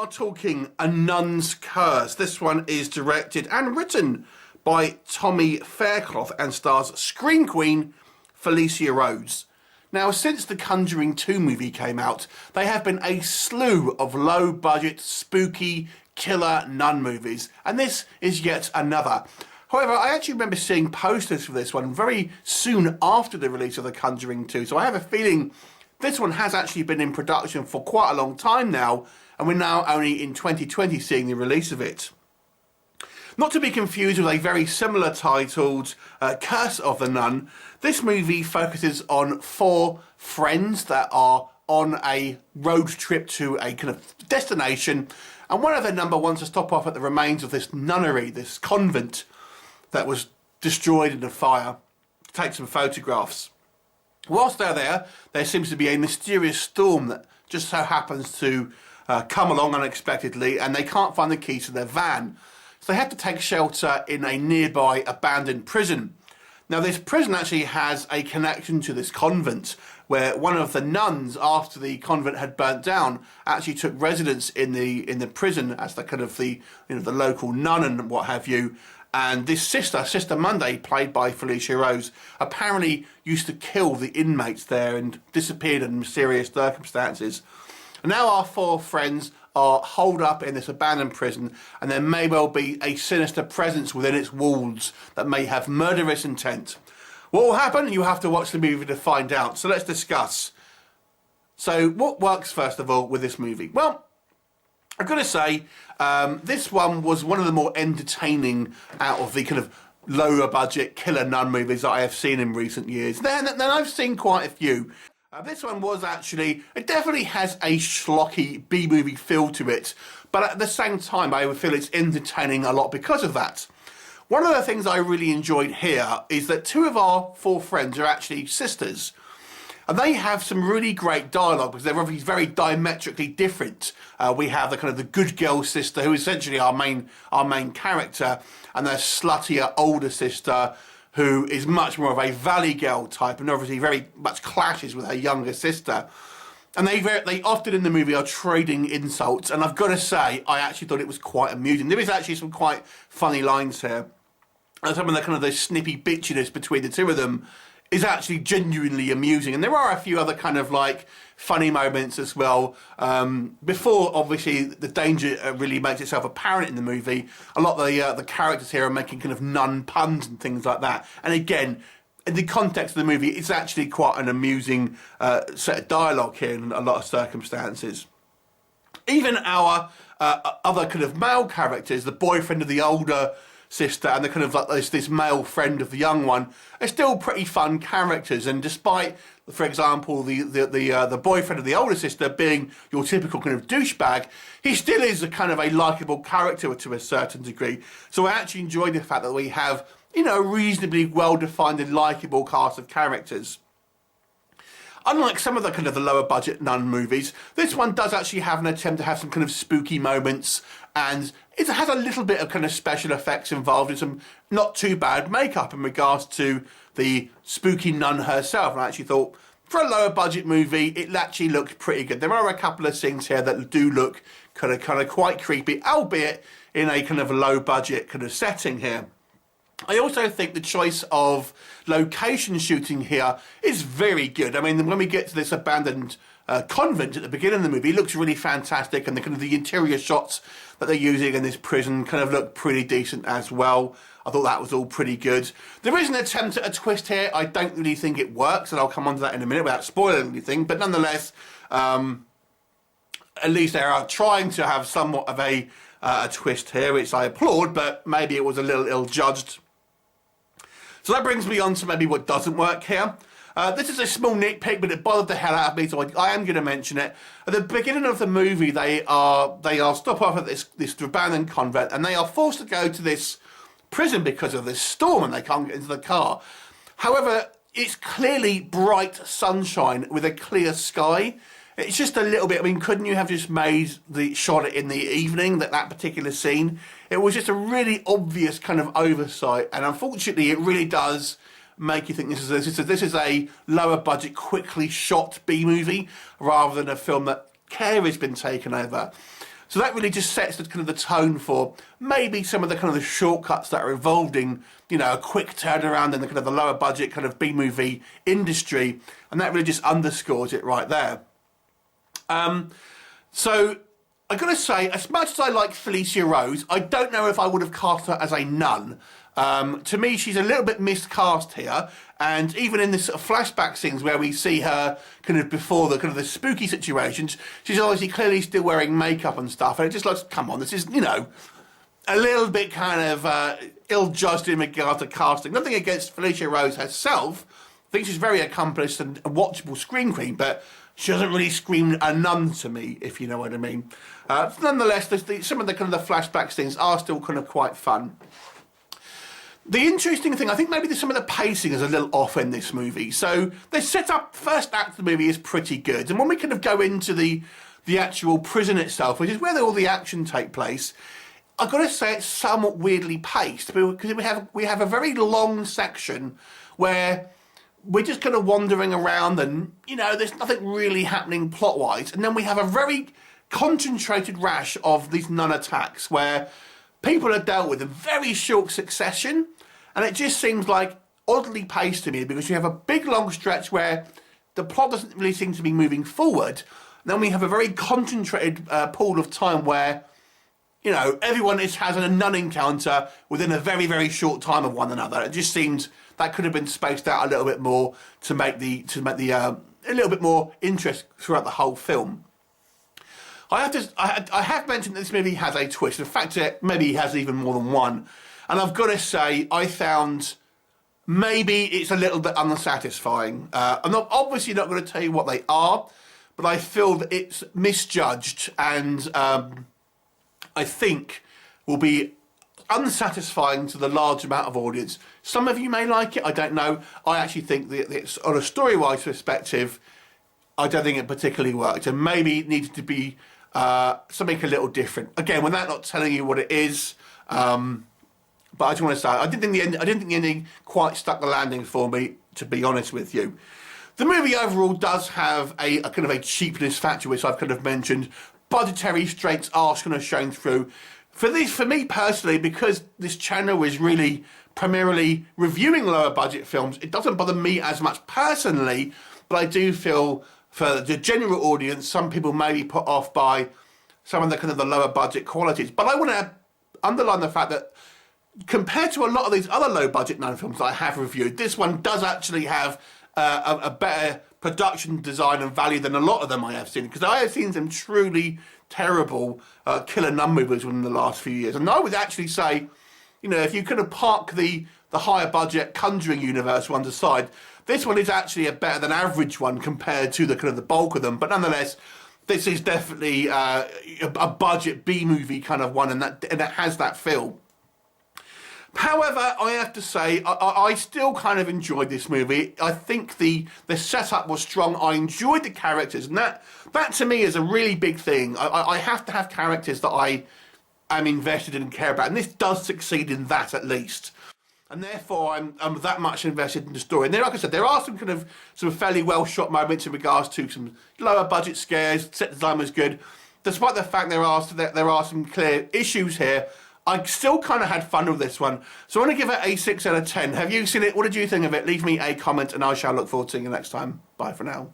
are talking A Nun'S Curse. This one is directed and written by Tommy Faircloth and stars Scream Queen Felissa Rose. Now, since the Conjuring 2 movie came out, there have been a slew of low-budget, spooky, killer nun movies, and this is yet another. However, I actually remember seeing posters for this one very soon after the release of The Conjuring 2, so I have a feeling this one has actually been in production for quite a long time now, and we're now only in 2020 seeing the release of it. Not to be confused with a very similar titled Curse of the Nun, this movie focuses on 4 friends that are on a road trip to a kind of destination, and one of their number wants to stop off at the remains of this nunnery, this convent that was destroyed in a fire, to take some photographs. Whilst they're there, there seems to be a mysterious storm that just so happens to come along unexpectedly, and they can't find the keys to their van. So they have to take shelter in a nearby abandoned prison. Now, this prison actually has a connection to this convent, where one of the nuns, after the convent had burnt down, actually took residence in the prison as the kind of the local nun and what have you. And this Sister Monday, played by Felissa Rose, apparently used to kill the inmates there and disappeared in mysterious circumstances. And now our 4 friends are holed up in this abandoned prison, and there may well be a sinister presence within its walls that may have murderous intent. What will happen? You have to watch the movie to find out. So let's discuss. So what works, first of all, with this movie? Well, I've got to say, this one was one of the more entertaining out of the kind of lower budget killer nun movies that I have seen in recent years. Then I've seen quite a few. This one was actually, it definitely has a schlocky B-movie feel to it, but at the same time I would feel it's entertaining a lot because of that. One of the things I really enjoyed here is that 2 of our 4 friends are actually sisters. And they have some really great dialogue because they're obviously very diametrically different. We have the kind of the good girl sister, who is essentially our main character, and their sluttier older sister, who is much more of a valley girl type and obviously very much clashes with her younger sister. And they often in the movie are trading insults, and I've got to say, I actually thought it was quite amusing. There is actually some quite funny lines here. And some of the kind of the snippy bitchiness between the 2 of them is actually genuinely amusing. And there are a few other kind of like funny moments as well. Before, obviously, the danger really makes itself apparent in the movie, a lot of the characters here are making kind of nun puns and things like that. And again, in the context of the movie, it's actually quite an amusing set of dialogue here in a lot of circumstances. Even our other kind of male characters, the boyfriend of the older sister and the kind of like this male friend of the young one, are still pretty fun characters. And despite, for example, the boyfriend of the older sister being your typical kind of douchebag, he still is a kind of a likable character to a certain degree. So I actually enjoy the fact that we have, a reasonably well-defined and likable cast of characters. Unlike some of the kind of the lower budget nun movies, this one does actually have an attempt to have some kind of spooky moments, and it has a little bit of kind of special effects involved in some not too bad makeup in regards to the spooky nun herself. And I actually thought, for a lower budget movie, it actually looked pretty good. There are a couple of scenes here that do look kind of quite creepy, albeit in a kind of low budget kind of setting here. I also think the choice of location shooting here is very good. I mean, when we get to this abandoned convent at the beginning of the movie, it looks really fantastic, and the kind of the interior shots that they're using in this prison kind of look pretty decent as well. I thought that was all pretty good. There is an attempt at a twist here. I don't really think it works, and I'll come on to that in a minute without spoiling anything, but nonetheless, at least they are trying to have somewhat of a twist here, which I applaud, but maybe it was a little ill-judged. So that brings me on to maybe what doesn't work here. This is a small nitpick, but it bothered the hell out of me, so I am going to mention it. At the beginning of the movie, they are stopped off at this abandoned convent, and they are forced to go to this prison because of this storm, and they can't get into the car. However, it's clearly bright sunshine with a clear sky. It's just a little bit, I mean, couldn't you have just made the shot in the evening, that particular scene? It was just a really obvious kind of oversight, and unfortunately it really does make you think this is a lower budget, quickly shot B-movie, rather than a film that care has been taken over. So that really just sets the kind of the tone for maybe some of the kind of the shortcuts that are involved in, you know, a quick turnaround in the kind of the lower budget kind of B-movie industry, and that really just underscores it right there. So I've got to say, as much as I like Felissa Rose, I don't know if I would have cast her as a nun. To me, she's a little bit miscast here, and even in this sort of flashback scenes where we see her kind of before the kind of the spooky situations, she's obviously clearly still wearing makeup and stuff, and it just looks, come on, this is, you know, a little bit kind of ill-judged in regard to casting. Nothing against Felissa Rose herself. I think she's very accomplished and a watchable scream queen, but she doesn't really scream a nun to me, if you know what I mean. Nonetheless, some of the kind of the flashback scenes are still kind of quite fun. The interesting thing, I think maybe some of the pacing is a little off in this movie. So the setup, first act of the movie is pretty good. And when we kind of go into the actual prison itself, which is where all the action take place, I've got to say it's somewhat weirdly paced, because we have a very long section where we're just kind of wandering around and, you know, there's nothing really happening plot-wise. And then we have a very concentrated rash of these nun attacks where people are dealt with in very short succession, and it just seems like oddly paced to me, because you have a big long stretch where the plot doesn't really seem to be moving forward. And then we have a very concentrated pool of time where, you know, everyone has a nun encounter within a very, very short time of one another. It just seemed that could have been spaced out a little bit more to make the a little bit more interest throughout the whole film. I have mentioned that this movie has a twist. In fact, it maybe has even more than one. And I've got to say, I found maybe it's a little bit unsatisfying. I'm obviously not going to tell you what they are, but I feel that it's misjudged and I think will be unsatisfying to the large amount of audience. Some of you may like it, I don't know. I actually think that it's, on a story-wise perspective, I don't think it particularly worked, and maybe it needed to be something a little different. Again, when that's not telling you what it is, but I just want to say, I didn't think the ending quite stuck the landing for me, to be honest with you. The movie overall does have a kind of a cheapness factor, which I've kind of mentioned. Budgetary straits are kind of shown through. For me personally, because this channel is really primarily reviewing lower budget films, it doesn't bother me as much personally, but I do feel for the general audience, some people may be put off by some of the kind of the lower budget qualities. But I want to underline the fact that compared to a lot of these other low budget nun films that I have reviewed, this one does actually have a better production design and value than a lot of them I have seen, because I have seen some truly terrible killer nun movies within the last few years. And I would actually say, you know, if you could have parked the higher budget Conjuring universe one aside, this one is actually a better than average one compared to the kind of the bulk of them. But nonetheless, this is definitely a budget B-movie kind of one, and it has that feel. However, I have to say, I still kind of enjoyed this movie. I think the setup was strong. I enjoyed the characters, and that to me is a really big thing. I have to have characters that I am invested in and care about, and this does succeed in that at least. And therefore, I'm that much invested in the story. And then, like I said, there are some fairly well shot moments in regards to some lower budget scares. Set design was good, despite the fact there are some clear issues here. I still kind of had fun with this one. So I want to give it a 6 out of 10. Have you seen it? What did you think of it? Leave me a comment and I shall look forward to seeing you next time. Bye for now.